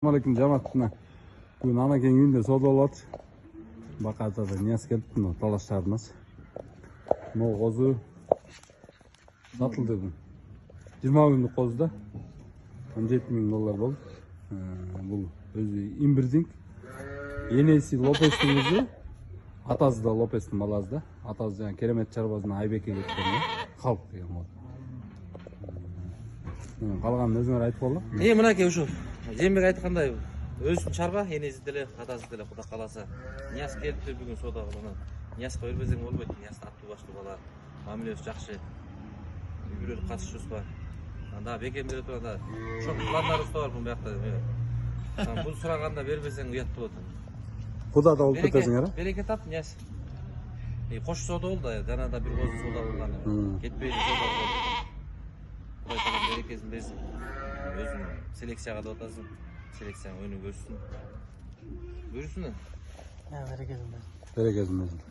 Assalamualaikum jamoatına. Bugün Anaken günde soda olot. Bakada da niyaz gelip bunu talaşlarımız. Bu kozu satıldı bu. 20 günlük kozda 17 bin dolar bol. Bu özü imbirdik. Yenisi Lopez'in özü. Atazı da Lopez'in balazda. Atazı yani Keremet Çarbazı'na Aybek'e getirdi. Halk diyor bu. Қалғанын өзіңер айтып болдық. Мынакей ушу Жембек айткандай өзүнүн чарба энеси деле атасы деле Кудай кааласа Нияз келипти бүгүн соода кылган. Ниязга бербесең болбойт. Нияз аттуу баштуу бала, мамилеси жакшы. Бирөө катышыбыз бар. Анда бекем бере турганда чоң пландарыбыз да бар бул биякта. Бул сураганда бербесең уят болот. Куда да болуп кетесиңер? Береке тап Нияз. Кош соода болду, жанагында бир козу соода кылган. Кетпей соода кылды. Құдай тағала берекесін берсін. Өзің селекцияға да отасың. Селекцияң өніп өссін. Бөрісін. Берекесін берсін.